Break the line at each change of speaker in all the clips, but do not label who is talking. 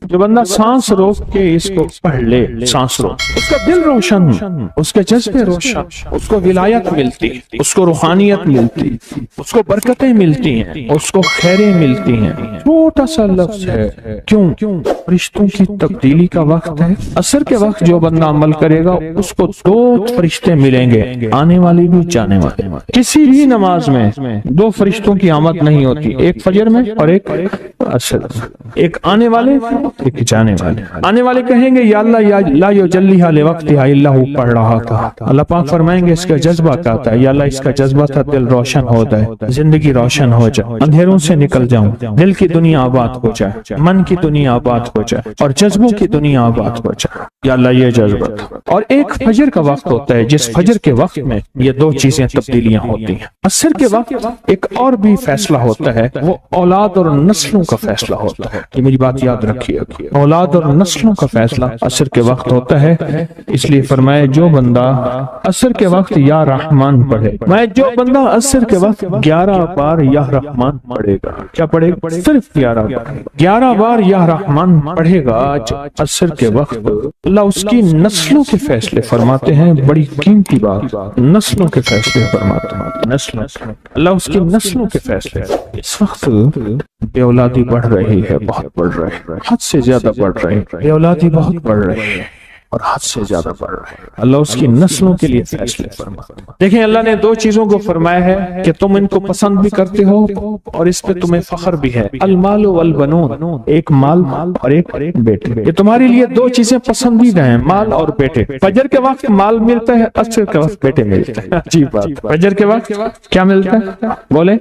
جو بندہ سانس روک کے اس کو پڑھ لے، سانس روک، اس کا دل روشن، اس کے جذبے روشن، اس کو ولایت ملتی، اس کو روحانیت ملتی، اس کو برکتیں ملتی ہیں، اس کو خیریں ملتی ہیں۔ چھوٹا سا لفظ ہے، کیوں؟ فرشتوں کی تبدیلی کا وقت ہے۔ عصر کے وقت جو بندہ عمل کرے گا اس کو 2 فرشتے ملیں گے، آنے والی بھی جانے والے۔ کسی بھی نماز میں 2 فرشتوں کی آمد نہیں ہوتی، ایک فجر میں اور ایک عصر، ایک آنے والے ایک جانے والے۔ آنے والے کہیں گے یا اللہ یا لا یجلیھا لوقتھا الا ہو، پڑھ رہا تھا، اللہ پاک فرمائیں گے اس کا جذبہ کیا تھا، یا اللہ اس کا جذبہ تھا دل روشن ہو جائے، زندگی روشن ہو جائے، اندھیروں سے نکل جاؤں، دل کی دنیا آباد ہو جائے، من کی دنیا آباد ہو جائے اور جذبوں کی دنیا آباد ہو جائے، یا اللہ یہ جذبہ تھا۔ اور ایک فجر کا وقت ہوتا ہے جس فجر کے وقت میں یہ 2 چیزیں تبدیلیاں ہوتی ہیں۔ عصر کے وقت ایک اور بھی فیصلہ ہوتا ہے، وہ اولاد اور نسلوں کا فیصلہ ہوتا ہے۔ یہ میری بات یاد رکھیے، اولاد اور نسلوں کا فیصلہ عصر کے وقت ہوتا ہے۔ اس لیے فرمایا جو بندہ عصر کے وقت یا رحمان پڑھے، جو بندہ عصر کے وقت 11 بار یا رحمان پڑھے گا، کیا پڑھے گا؟ صرف 11 بار یا رحمان پڑھے گا عصر کے وقت، اللہ اس کی نسلوں کے فیصلے فرماتے ہیں۔ بڑی قیمتی بات، نسلوں کے فیصلے فرماتے ہیں، نسلوں، اللہ اس کی نسلوں کے فیصلے۔ اس وقت بے اولادی بڑھ رہی ہے، بہت بڑھ رہی ہے، حد سے زیادہ بڑھ رہی ہے، بے اولادی بہت بڑھ رہی ہے اور حد سے زیادہ بڑھ رہا ہے۔ اللہ اس کی نسلوں کے لیے فیصلے فرماتا ہے۔ دیکھیں اللہ نے 2 چیزوں کو فرمایا ہے کہ تم ان کو پسند بھی کرتے ہو اور اس پہ تمہیں فخر بھی ہے، المال والبنون، ایک مال اور ایک بیٹے۔ یہ تمہارے لیے 2 چیزیں پسندیدہ ہیں، مال اور بیٹے۔ فجر کے وقت مال ملتا ہے، عصر کے وقت بیٹے ملتے ہیں۔ عجیب بات، فجر کے وقت کیا ملتا ہے بولے،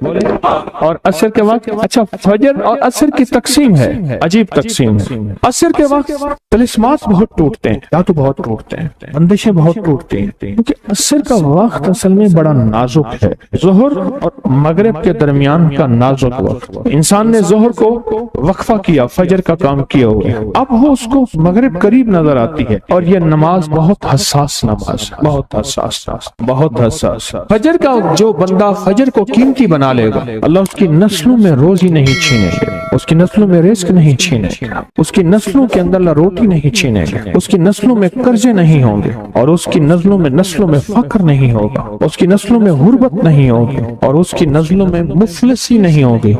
اور عصر کے وقت، اچھا فجر اور عصر کی تقسیم ہے، عجیب تقسیم ہے۔ عصر کے وقت طلسمات بہت ٹوٹتے ہیں، تو بہت ٹوٹتے ہیں، بندشیں بہت ٹوٹتی ہیں، کیونکہ عصر کا وقت اصل میں بڑا نازک ہے۔ ظہر اور مغرب کے درمیان کا نازک وقت، انسان نے ظہر کو وقفہ کیا، فجر کا کام کیا ہوا، اب وہ اس کو مغرب قریب نظر آتی ہے، اور یہ نماز بہت حساس نماز، بہت حساس، بہت حساس۔ فجر کا جو بندہ فجر کو قیمتی بنا لے گا، اللہ اس کی نسلوں میں روزی نہیں چھینے گا، اس کی نسلوں میں رزق نہیں چھینے گا، اس کی نسلوں کے اندر روٹی نہیں چھینے گا، اس کی نسلوں میں قرضے نہیں ہوں گے، اور اس کی نسلوں میں فقر نہیں ہوگا، اس کی نسلوں میں غربت نہیں ہوگی، اور اس کی نسلوں میں مفلسی نہیں ہوگی۔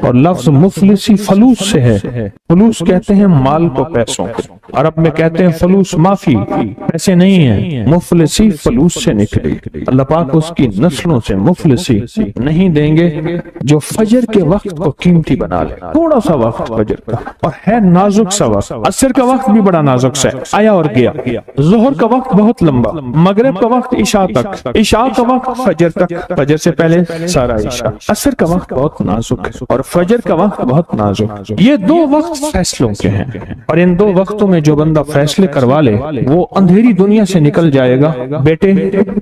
اور لفظ مفلسی فلوس سے ہے، فلوس کہتے ہیں مال کو، پیسوں کو، عرب میں کہتے ہیں فلوس معافی، پیسے نہیں ہیں، مفلسی فلوس سے نکلی۔ اللہ پاک اس کی نسلوں سے مفلسی نہیں دیں گے جو فجر کے وقت کو قیمتی بنا لے۔ تھوڑا سا وقت فجر کا، اور ہے نازک سا وقت، عصر کا وقت بھی بڑا نازک سا ہے، آیا اور گیا۔ ظہر کا وقت بہت لمبا، مغرب کا وقت عشاء تک، عشاء کا وقت فجر تک، فجر سے پہلے سارا عشاء۔ عصر کا وقت بہت نازک ہے اور فجر کا وقت بہت نازک۔ یہ 2 وقت فیصلوں کے ہیں، اور ان 2 وقتوں میں جو بندہ فیصلے کروا لے وہ اندھیری دنیا سے نکل جائے گا، بیٹے،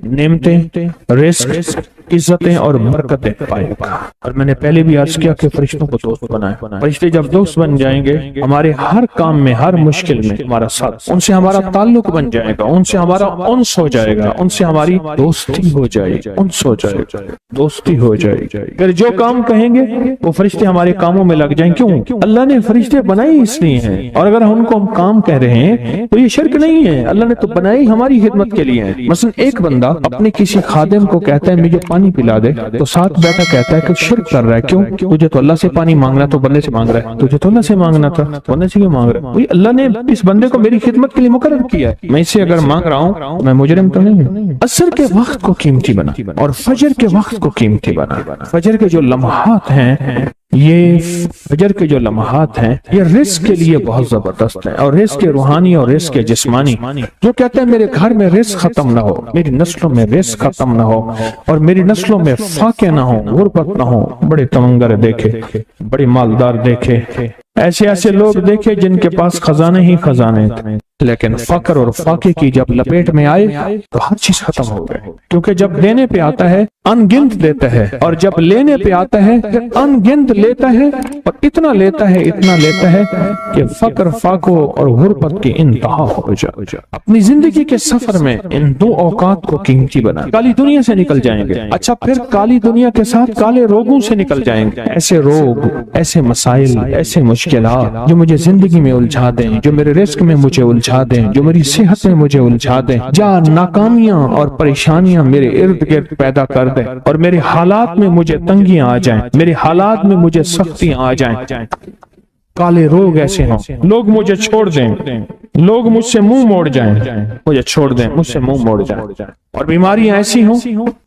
نعمتیں، رزق، عزتیں اور برکتیں پائے گا۔ اور میں نے پہلے بھی عرض کیا کہ فرشتوں کو دوست بنائے، فرشتے جب دوست بن جائیں گے ہمارے ہر کام میں، ہر مشکل میں ہمارا ساتھ، ان سے ہمارا تعلق بن جائے گا، ان سے ہمارا انس ہو جائے گا، ان سے ہماری دوستی ہو جائے گی، انس ہو جائے گا، دوستی ہو جائے گی۔ اگر جو کام کہیں گے وہ فرشتے ہمارے کاموں میں لگ جائیں۔ کیوں؟ اللہ نے فرشتے بنائی اس لیے ہیں، اور اگر ہم کو ہم کام کہہ رہے ہیں تو یہ شرک نہیں ہے، اللہ نے تو بنائی ہماری خدمت کے لیے ہے۔ مثلا ایک بندہ اپنے کسی خادم کو کہتا ہے مجھے پانی پلا دے، تو ساتھ بیٹھا کہتا ہے کہ شرک کر رہا ہے۔ کیوں؟ تجھے تو اللہ سے پانی مانگنا تو بندے سے مانگ رہا ہے، تجھے تو اللہ سے مانگنا تھا، بندے سے کیوں مانگ رہا ہے؟ اللہ نے اس بندے کو میری خدمت کے لیے مقرر کیا ہے، میں اسے اگر مانگ رہا ہوں میں مجرم تو نہیں ہوں۔ عصر کے وقت کو قیمتی بنا اور فجر کے وقت کو قیمتی بنا۔ فجر کے جو لمحات ہیں، یہ فجر کے جو لمحات ہیں یہ رزق کے لیے بہت زبردست ہیں، اور رزق روحانی اور رزق جسمانی۔ جو کہتے ہیں میرے گھر میں رزق ختم نہ ہو، میری نسلوں میں رزق ختم نہ ہو، اور میری نسلوں میں فاقے نہ ہو، غربت نہ ہو۔ بڑے تمنگر دیکھے، بڑے مالدار دیکھے، ایسے لوگ دیکھے جن کے پاس خزانے ہی خزانے تھے، لیکن فقر اور فاقے کی جب لپیٹ میں آئے تو ہر چیز ختم ہو گئے، کیونکہ جب دینے پہ آتا ہے ان گنت دیتا ہے، اور جب لینے پہ آتا ہے ان گنت لیتا ہے، اور اتنا لیتا ہے کہ فقر فاقوں اور غربت کی انتہا ہو جائے۔ اپنی زندگی کے سفر میں ان دو اوقات کو قیمتی بنا، کالی دنیا سے نکل جائیں گے، اچھا پھر کالی دنیا کے ساتھ کالے روگوں سے نکل جائیں گے، ایسے روگ، ایسے مسائل، ایسے مشکلات جو مجھے زندگی میں الجھا دیں، جو میرے رزق میں مجھے الجھا دیں، جو میری صحت میں مجھے الجھا دیں، جہاں ناکامیاں اور پریشانیاں میرے ارد گرد پیدا کر دیں، اور میرے حالات میں مجھے تنگیاں آ جائیں، میرے حالات میں مجھے سختیاں آ جائیں، کالے روگ ایسے ہوں، لوگ مجھے چھوڑ دیں، لوگ مجھ سے منہ موڑ جائیں، مجھے چھوڑ دیں، مجھ سے منہ موڑ جائیں، اور بیماریاں ایسی ہوں،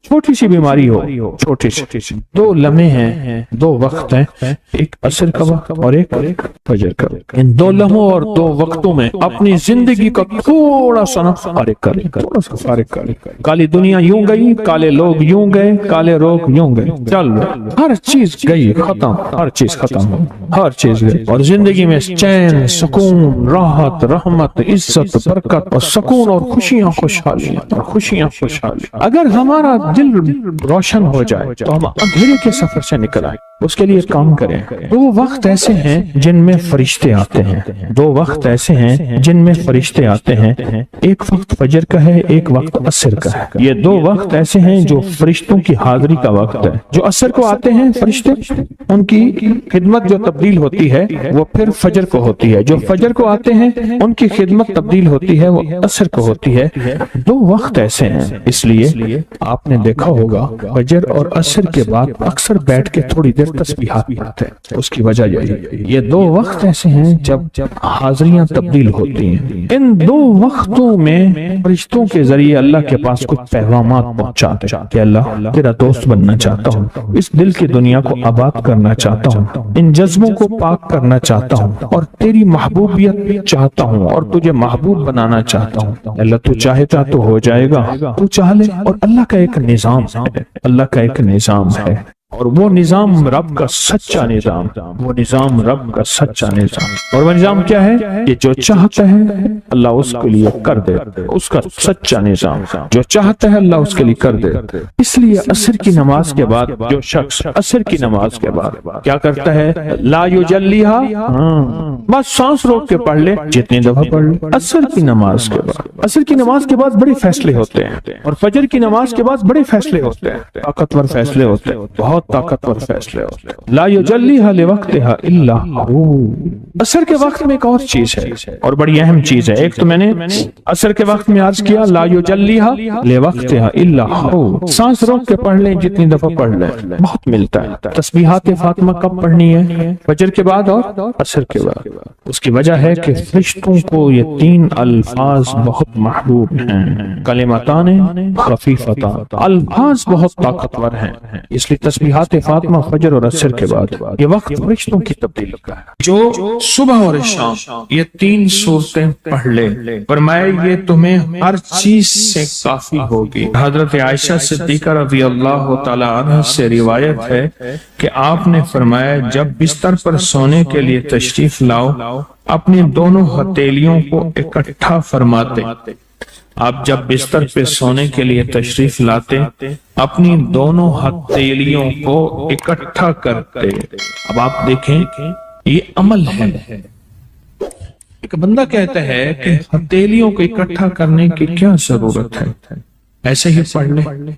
چھوٹی سی بیماری ہو، چھوٹی سی، دو لمحے ہیں، دو وقت ہیں، ایک عصر کا وقت اور ایک فجر کا وقت، ان دو لمحوں اور دو وقتوں میں اپنی زندگی کا تھوڑا سا فارغ کریں، کالی دنیا یوں گئی، کالے لوگ یوں گئے، کالے روگ یوں گئے، چل ہر چیز گئی، ختم، ہر چیز ختم ہو، ہر چیز گئی، اور زندگی میں چین، سکون، راحت، رحمت، عزت، برکت اور سکون اور خوشیاں خوشحالی۔ اگر ہمارا دل روشن ہو جائے تو ہم اندھیرے کے سفر سے نکل آئیں، اس کے لیے کام کریں۔ دو وقت ایسے ہیں جن میں فرشتے آتے ہیں، دو وقت ایسے ہیں جن میں فرشتے آتے ہیں، ایک وقت فجر کا ہے، ایک وقت عصر کا ہے۔ یہ دو وقت ایسے ہیں جو فرشتوں کی حاضری کا وقت ہے۔ جو عصر کو آتے ہیں فرشتے، ان کی خدمت جو تبدیل ہوتی ہے وہ پھر فجر کو ہوتی ہے، جو فجر کو آتے ہیں ان کی خدمت تبدیل ہوتی ہے، وہ عصر کو ہوتی ہے۔ دو وقت ایسے ہیں، اس لیے آپ نے دیکھا ہوگا فجر اور عصر کے بعد اکثر بیٹھ کے تھوڑی دیر تسبیحات پڑھتے ہیں، اس کی وجہ یہ دو وقت ایسے ہیں جب حاضریاں تبدیل ہوتی ہیں۔ ان دو وقتوں میں فرشتوں کے ذریعے اللہ کے پاس کچھ پیغامات پہنچاتے ہیں کہ اللہ تیرا دوست بننا چاہتا ہوں، اس دل کی دنیا کو آباد کرنا چاہتا ہوں، ان جذبوں کو پاک کرنا چاہتا ہوں، اور تیری محبوبیت چاہتا ہوں، اور تجھے محبوب بنانا چاہتا ہوں۔ اللہ تو چاہتا تو ہو جائے گا، تو چاہ لے۔ اور اللہ کا ایک نظام ہے، اللہ کا ایک نظام ہے، اور وہ نظام رب کا سچا نظام، وہ نظام رب کا سچا نظام، اور وہ نظام کیا ہے کہ جو چاہتا ہے اللہ اس کے لیے کر دے، اس کا سچا نظام، جو چاہتا ہے اللہ اس کے لیے کر دے۔ اس لیے عصر کی نماز کے بعد جو شخص عصر کی نماز کے بعد کیا کرتا ہے، لا یجلیہا، بس سانس روک کے پڑھ لے، جتنی دفعہ پڑھ لے۔ عصر کی نماز کے بعد، عصر کی نماز کے بعد بڑے فیصلے ہوتے ہیں، اور فجر کی نماز کے بعد بڑے فیصلے ہوتے ہیں، طاقتور فیصلے ہوتے ہیں، بہت طاقتور فیصلے ہوتے ہیں۔ لا یجلیہا لوقتہا الا ہو۔ عصر کے وقت میں ایک اور چیز ہے، اور بڑی اہم چیز ہے۔ ایک تو میں نے عصر کے وقت میں عرض کیا لا یجلیہا لوقتہا الا ہو، سانس روک کے پڑھ لیں، جتنی دفعہ پڑھ لیں، بہت ملتا ہے۔ تسبیحات فاطمہ کب پڑھنی ہے؟ فجر کے بعد اور عصر کے بعد۔ اس کی وجہ ہے کہ فرشتوں کو یہ تین الفاظ بہت محبوب ہیں، کلمتان خفیفتان، الفاظ بہت طاقتور ہیں، اس لیے تسبیحات فاطمہ فجر اور عصر کے بعد یہ وقت فرشتوں کی تبدیلی کا ہے۔ جو صبح اور شام یہ تین صورتیں پڑھ لے، فرمائے یہ تمہیں ہر چیز سے کافی ہوگی۔ حضرت عائشہ صدیقہ رضی اللہ تعالی عنہ سے روایت ہے کہ آپ نے فرمایا جب بستر پر سونے کے لیے تشریف لاؤ، اپنی دونوں ہتھیلیوں کو اکٹھا فرماتے۔ آپ جب بستر پہ سونے کے لیے تشریف لاتے، اپنی دونوں ہتھیلیوں کو اکٹھا کرتے۔ اب آپ دیکھیں یہ عمل ہے۔ ایک بندہ کہتا ہے کہ ہتھیلیوں کو اکٹھا کرنے کی کیا ضرورت ہے، ایسے ہی پڑھ لے۔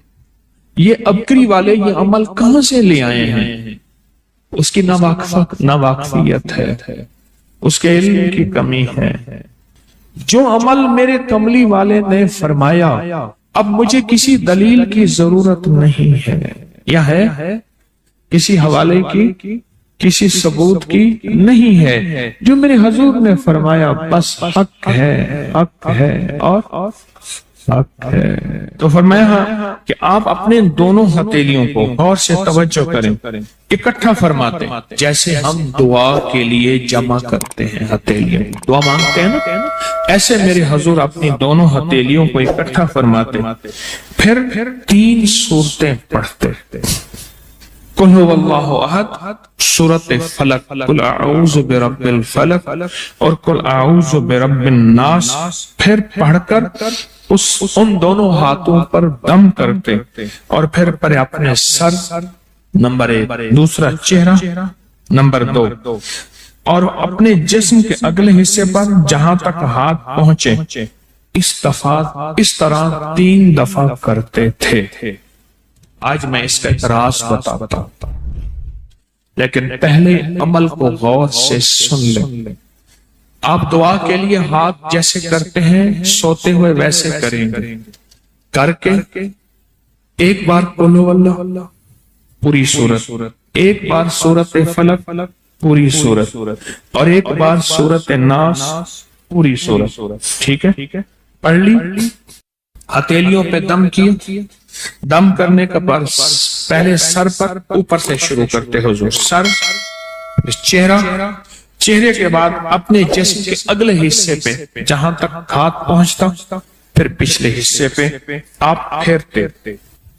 یہ ابکری والے یہ عمل کہاں سے لے آئے ہیں؟ اس کی ناواقفیت ہے، اس کے علم کی کمی ہے۔ جو عمل میرے کملی والے نے فرمایا، اب مجھے کسی دلیل کی ضرورت نہیں ہے، یا ہے کسی حوالے کی، کسی ثبوت کی نہیں ہے۔ جو میرے حضور نے فرمایا بس حق ہے، حق ہے اور حق ہے۔ تو فرمایا کہ آپ اپنے دونوں ہتھیلیوں کو غور سے توجہ کریں، اکٹھا فرماتے جیسے ہم دعا کے لیے جمع کرتے ہیں، ہتھیلیاں دعا مانگتے ہیں نا، ایسے میرے حضور اپنی دونوں ہتھیلیوں کو اکٹھا فرماتے، پھر تین صورتیں پڑھتے۔ قل هو اللہ احد، سورۃ فلق، قل اعوذ برب الفلق اور قل اعوذ برب الناس، پھر پڑھ کر ان دونوں ہاتھوں پر دم کرتے اور پھر پر اپنے سر، نمبر 1، دوسرا چہرہ، نمبر 2، اور اپنے جسم کے اگلے حصے پر جہاں تک ہاتھ پہنچے اس طرح 3 دفعہ کرتے تھے۔ آج میں اس کا اعتراض بتاتا ہوں، لیکن پہلے عمل کو غور سے سن لیں۔ آپ دعا کے لیے ہاتھ جیسے کرتے ہیں سوتے ہوئے ویسے کریں گے، کر کے ایک بار قل ہو اللہ پوری سورت، ایک بار سورۃ فلق پوری سورت، اور ایک بار سورۃ الناس پوری سورت، ٹھیک ہے؟ پڑھ لی، ہتھیلیوں پہ دم کیے، دم کرنے کا بعد پہلے سر پر اوپر سے شروع کرتے حضور، سر، چہرہ، چہرے کے بعد اپنے جسم کے اگلے حصے پہ جہاں تک ہاتھ پہنچتا، پھر پچھلے حصے پہ آپ پھیرتے،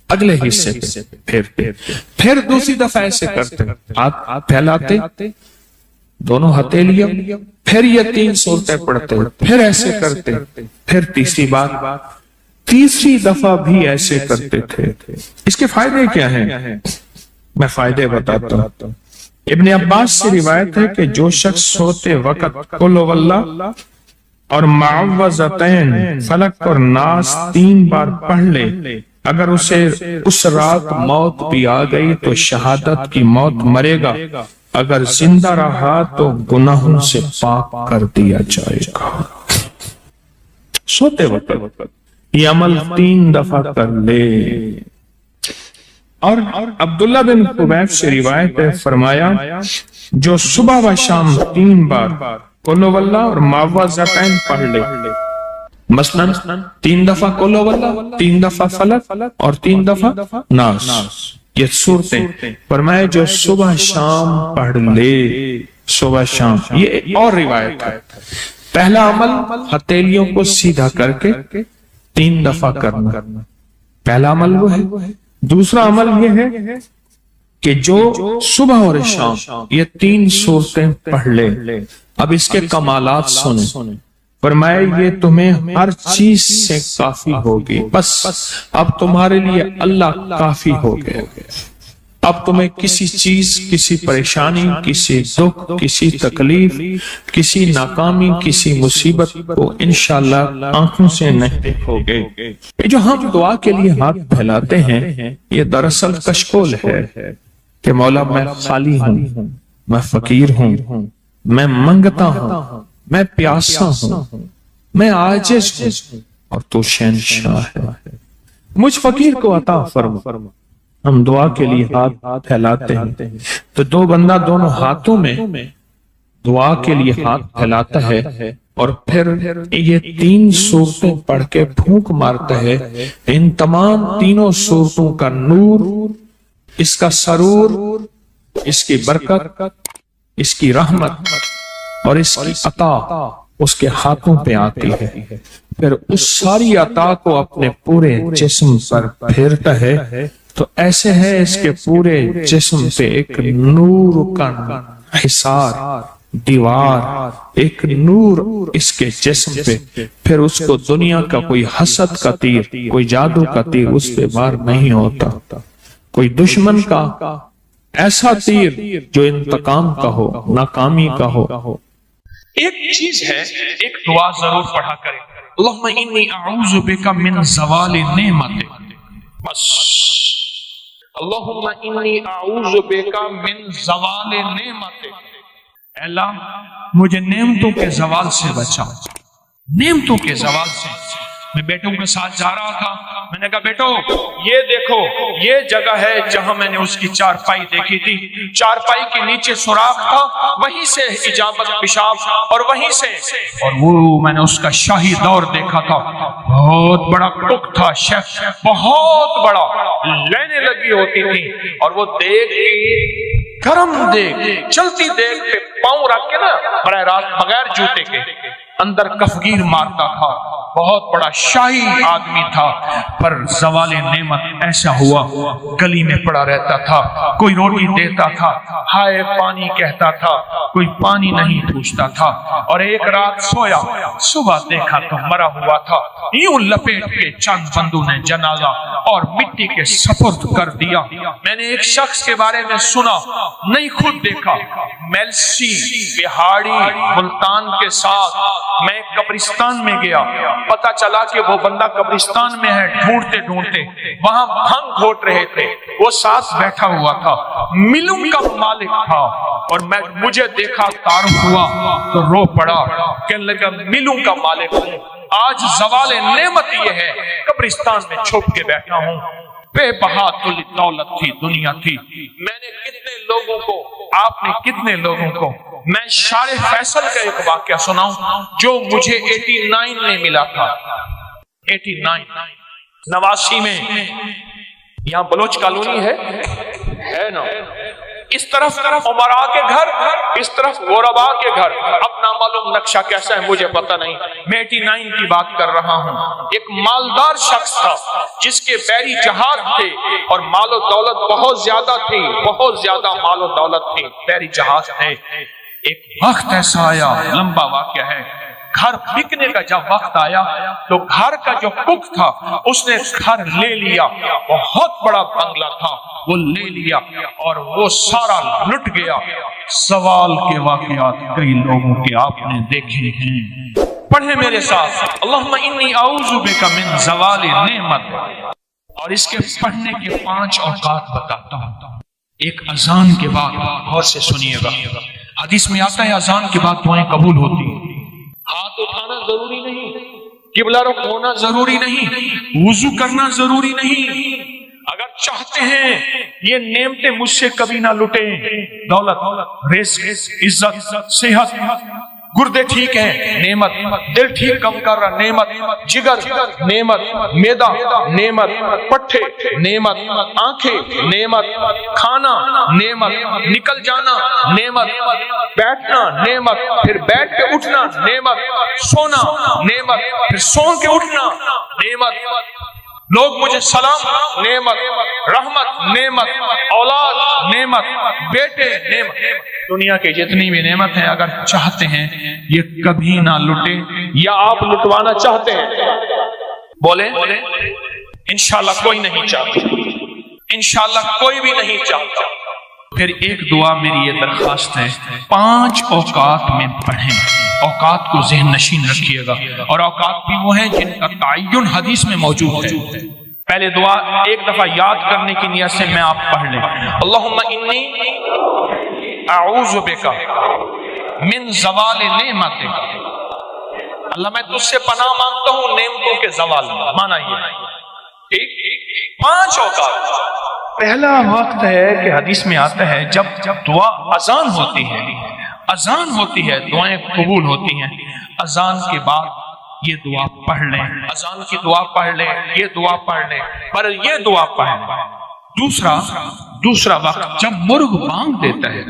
اگلے حصے پہ پھیرتے، پھر دوسری دفعہ ایسے کرتے، ہاتھ پھیلاتے، دونوں ہتھیلیاں، پھر یہ 3 سورتیں پڑھتے، پھر ایسے کرتے، پھر تیسری دفعہ بھی ایسے کرتے تھے۔ اس کے فائدے کیا ہیں؟ میں فائدے بتاتا ہوں۔ ابن عباس سے روایت ہے کہ جو شخص سوتے وقت قل ہو اللہ اور معوذتین فلق اور ناس 3 بار پڑھ لے، اگر اسے اس رات موت بھی آ گئی تو شہادت کی موت مرے گا، اگر زندہ رہا تو گناہوں سے پاک کر دیا جائے گا۔ سوتے وقت یہ عمل 3 دفعہ کر لے۔ اور عبداللہ بن خبیب سے روایت ہے، فرمایا جو صبح و شام 3 بار قل ہو اللہ اور معوذتین پڑھ لے، مثلاً 3 دفعہ قل ہو اللہ، 3 دفعہ فلق اور 3 دفعہ ناس، یہ صورتیں، فرمایا جو صبح شام پڑھ لے، صبح شام۔ یہ اور روایت ہے، پہلا عمل ہتھیلیوں کو سیدھا کر کے 3 دفعہ کرنا، پہلا عمل وہ ہے۔ دوسرا عمل یہ ہے کہ جو صبح اور شام یہ 3 صورتیں پڑھ لے۔ اب اس کے کمالات سنیں، فرمایا یہ تمہیں ہر چیز سے کافی ہوگی، بس اب تمہارے لیے اللہ کافی ہو گئے، اب تمہیں کسی چیز، کسی پریشانی، کسی دکھ، کسی تکلیف، کسی ناکامی، کسی مصیبت کو انشاءاللہ آنکھوں سے نہیں دیکھو گے۔ یہ جو ہم دعا کے لیے ہاتھ پھیلاتے ہیں یہ دراصل کشکول ہے کہ مولا میں خالی ہوں، میں فقیر ہوں، میں منگتا ہوں، میں پیاسا ہوں، میں عاجز ہوں اور تو شہنشاہ ہے، مجھ فقیر کو عطا فرما۔ ہم دعا کے لیے ہاتھ پھیلاتے ہیں تو 2 بندہ دونوں ہاتھوں میں دعا کے لیے ہاتھ پھیلاتا ہے اور پھر یہ 3 صورتیں پڑھ کے پھونک مارتا ہے۔ ان تمام 3 صورتوں کا نور، اس کا سرور، اس کی برکت، اس کی رحمت اور اس کی عطا اس کے ہاتھوں پہ آتی ہے، پھر اس ساری عطا کو اپنے پورے جسم پر پھیرتا ہے تو ایسے ہے اس کے پورے جسم پہ ایک نور کا حصار، دیوار، ایک نور اس کے جسم پہ، پھر اس کو دنیا کا کوئی حسد کا تیر، کوئی جادو کا تیر اس پہ وار نہیں ہوتا، کوئی دشمن کا ایسا تیر جو انتقام کا ہو، ناکامی کا ہو۔ ایک چیز ہے، ایک دعا ضرور پڑھا کریں، اللہم انی اعوذ بک من زوال نعمتک، بس اللہم انی اعوذ بک من زوال نعمتک، اے اللہ مجھے نعمتوں کے زوال سے بچا، نعمتوں کے زوال سے۔ میں بیٹوں کے ساتھ جا رہا تھا، میں نے کہا بیٹو یہ دیکھو یہ جگہ ہے جہاں میں نے اس کی چارپائی دیکھی تھی، چارپائی کے نیچے سوراخ تھا، وہیں سے اجابت پیشاب اور وہیں سے، اور وہ میں نے اس کا شاہی دور دیکھا تھا، بہت بڑا ٹک تھا شیف، بہت بڑا، لینے لگی ہوتی تھی، اور وہ دیکھ گرم دیکھ، چلتی دیکھ پہ پاؤں رکھ کے نا براہ راست بغیر جوتے کے اندر کفگیر مارتا تھا، بہت بڑا شاہی آدمی تھا، پر زوال نعمت ایسا ہوا گلی میں پڑا رہتا تھا، کوئی روٹی دیتا تھا ہائے پانی کہتا تھا، کوئی پانی نہیں پوچھتا تھا، اور ایک رات سویا، صبح دیکھا تو مرا ہوا تھا، یوں لپیٹ کے چند بندوں نے جنازہ اور مٹی کے سپرد کر دیا۔ میں نے ایک شخص کے بارے میں سنا، نہیں خود دیکھا، میلسی بہاڑی ملتان کے ساتھ میں قبرستان میں گیا، پتا چلا کہ وہ بندہ قبرستان میں ہے، ڈھونڈتے ڈھونڈتے وہاں بھنگ گھوٹ رہے تھے، وہ ساتھ بیٹھا ہوا تھا، ملوں کا مالک تھا، اور مجھے دیکھا تعارف ہوا تو رو پڑا، کہنے لگا ملوں کا مالک ہوں، آج زوال نعمت یہ ہے قبرستان میں چھپ کے بیٹھا ہوں، بے بہا دولت تھی، دنیا تھی، میں نے کتنے لوگوں کو، آپ نے کتنے لوگوں کو، میں شارع فیصل کا ایک واقعہ سناؤں جو مجھے 89 میں ملا تھا، 89 89 میں، یہاں بلوچ کالونی ہے نا، اس طرف عمراء کے گھر، اس طرف غربا کے گھر، اب نامعلوم نقشہ کیسا ہے مجھے پتہ نہیں، میں 89 کی بات کر رہا ہوں۔ ایک مالدار شخص تھا جس کے بحری جہاز تھے اور مال و دولت بہت زیادہ تھی، بہت زیادہ مال و دولت تھی، بحری جہاز تھے۔ ایک وقت ایسا آیا، لمبا واقعہ ہے، گھر بکنے کا جب وقت آیا تو گھر کا جو کک تھا اس نے گھر لے لیا، بہت بڑا بنگلہ تھا، وہ لے لیا اور وہ سارا لٹ گیا۔ سوال کے واقعات کئی لوگوں کے آپ نے دیکھے ہیں، پڑھیں میرے ساتھ، اللہم انی اعوذ بک من زوال نعمت، اور اس کے پڑھنے کے 5 اوقات بتاتا ہوں۔ ایک اذان کے بعد، غور سے سنیے گا، حدیث میں آتا ہے اذان کے بعد دعائیں قبول ہوتی ہیں، ہاتھ اٹھانا ضروری نہیں، قبلہ رخ ہونا ضروری نہیں، وضو کرنا ضروری نہیں، اگر چاہتے ہیں یہ نعمتیں مجھ سے کبھی نہ لٹیں، دولت، رزق، عزت، صحت، گردے ٹھیک ہیں نعمت، دل ٹھیک کم کر رہا نعمت، جگر نعمت، معدہ نعمت، پٹھے نعمت، آنکھیں نعمت، کھانا نعمت، نکل جانا نعمت، بیٹھنا نعمت، پھر بیٹھ کے اٹھنا نعمت، سونا نعمت، پھر سو کے اٹھنا نعمت، لوگ مجھے سلام نعمت، رحمت نعمت، اولاد نعمت، بیٹے نعمت، دنیا کے جتنی بھی نعمت ہیں اگر چاہتے ہیں یہ کبھی نہ لٹے، یا آپ لٹوانا چاہتے ہیں بولے انشاءاللہ کوئی نہیں چاہتا، انشاءاللہ کوئی بھی نہیں چاہتا۔ پھر ایک دعا میری یہ درخواست ہے، 5 اوقات میں پڑھیں، اوقات کو ذہن نشین رکھیے گا، اور اوقات بھی وہ ہیں جن کا تعین حدیث میں موجود ہے۔ پہلے دعا ایک دفعہ یاد کرنے کی نیت سے میں آپ پڑھ لیں، اللہم انی اعوذ بک من زوال نعمتک، اللہ میں تجھ سے پناہ مانگتا ہوں نعمتوں کے زوال میں، مانا یہ 5 اوقات۔ پہلا وقت ہے کہ حدیث میں آتا ہے جب دعا اذان ہوتی ہے، اذان ہوتی ہے دعائیں قبول ہوتی ہیں، اذان کے بعد یہ دعا پڑھ لیں، اذان کی دعا پڑھ لیں، یہ دعا پڑھ لیں، پر یہ دعا پڑھ لیں۔ دوسرا وقت جب مرغ بانگ دیتا ہے،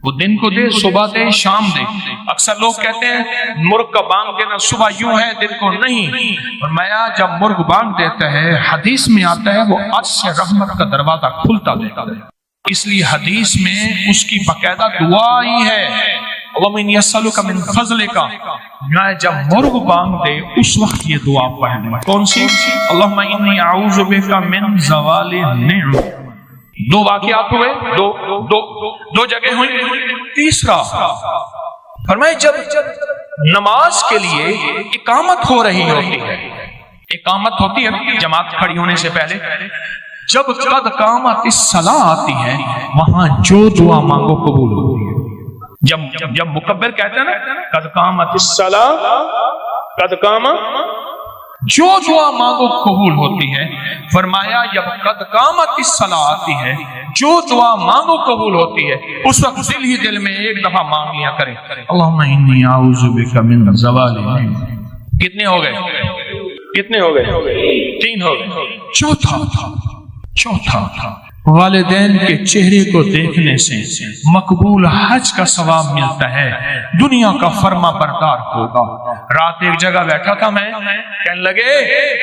وہ دن کو دے، صبح دے، شام دے، اکثر لوگ کہتے ہیں مرغ کا بانگ دینا صبح یوں ہے دن کو نہیں، فرمایا جب مرغ بانگ دیتا ہے حدیث میں آتا ہے وہ عرش سے رحمت کا دروازہ کھلتا دیتا ہے، اس لیے حدیث میں اس کی باقاعدہ دعا ہی ہے، وَمِنْ يَسْأَلُكَ مِنْ فَضْلِكَ، جب مرغ بانگ دے اس وقت یہ دعا پڑھیں۔ کون سی؟ اللہم انی اعوذ بک من زوال نعمت۔ 2 واقعات ہوئے، دو جگہ ہوئی۔ تیسرا فرمائے جب نماز کے لیے اقامت ہو رہی ہوتی ہے، اقامت ہوتی ہے جماعت کھڑی ہونے سے پہلے، جب قد قامت الصلاۃ آتی ہے وہاں جو دعا مانگو قبول ہوتی ہے۔ جب مکبر کہتے ہیں نا قد قامت الصلاۃ، قد قامت، جو دعا مانگو قبول ہوتی ہے، فرمایا جب قد قامت الصلاۃ آتی ہے جو دعا مانگو قبول ہوتی ہے، اس وقت دل ہی دل میں ایک دفعہ مانگ لیا کرے، اللہم انی اعوذ بک من زوال نعمت۔ کتنے ہو گئے؟ 3 ہو گئے۔ چوتھا والدین کے چہرے کو دیکھنے سے مقبول حج کا ثواب ملتا ہے، دنیا کا فرما بردار ہوگا۔ رات ایک جگہ بیٹھا تھا میں، کہنے لگے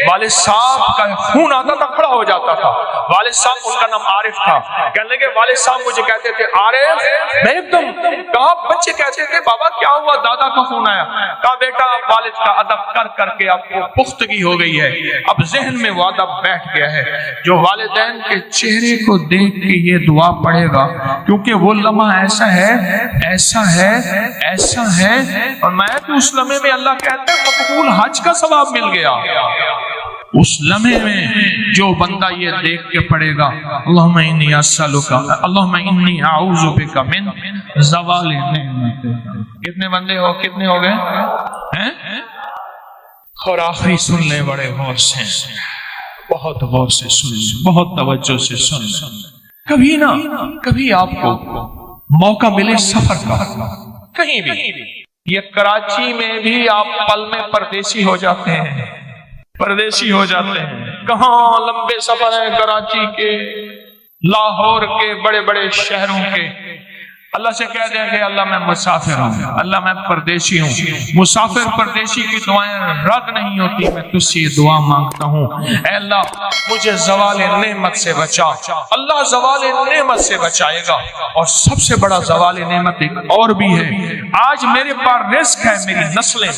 والد صاحب کا خون آتا تھا، کھڑا ہو جاتا تھا۔ والد صاحب، ان کا نام عارف تھا، کہنے لگے والد صاحب مجھے کہتے تھے عارف، میں ایک دم کہا بچے کہتے تھے بابا کیا ہوا، دادا کا خون آیا، کہا بیٹا والد کا ادب کر کر کے آپ کو پختگی ہو گئی ہے، اب ذہن میں وہ ادب بیٹھ گیا ہے۔ جو والدین کے چہرے کو دیکھ کے یہ دعا پڑھے گا، کیونکہ وہ لمحہ ایسا ہے ایسا ہے ایسا ہے، اور میں تو اس لمحے میں اللہ کہتا ہے مقبول حج کا ثواب مل گیا۔ اس لمحے میں جو بندہ یہ دیکھ کے پڑھے گا اللہم انی اسألک، اللہم انی اعوذ بک من زوال نعمتک۔ کتنے بندے ہو، کتنے ہو گئے؟ اور آخری سن لیں بڑے غور سے، بہت غور سے سن لیں، بہت توجہ سے سن لیں۔ کبھی نہ کبھی آپ کو موقع ملے سفر کا، کہیں بھی، یہ کراچی میں بھی آپ پل میں پردیسی ہو جاتے ہیں، پردیسی ہو جاتے ہیں۔ کہاں لمبے سفر ہیں کراچی کے، لاہور کے، بڑے بڑے شہروں کے۔ اللہ سے کہہ دیں کہ اللہ میں مسافر ہوں، اللہ میں پردیسی ہوں۔ مسافر پردیسی کی دعائیں رد نہیں ہوتی، میں تجھ سے یہ دعا مانگتا ہوں، اے اللہ مجھے زوال نعمت سے بچا۔ اللہ زوال نعمت سے بچائے گا، اور سب سے بڑا زوال نعمت ایک اور بھی ہے، آج میرے پاس رزق ہے، میری نسلیں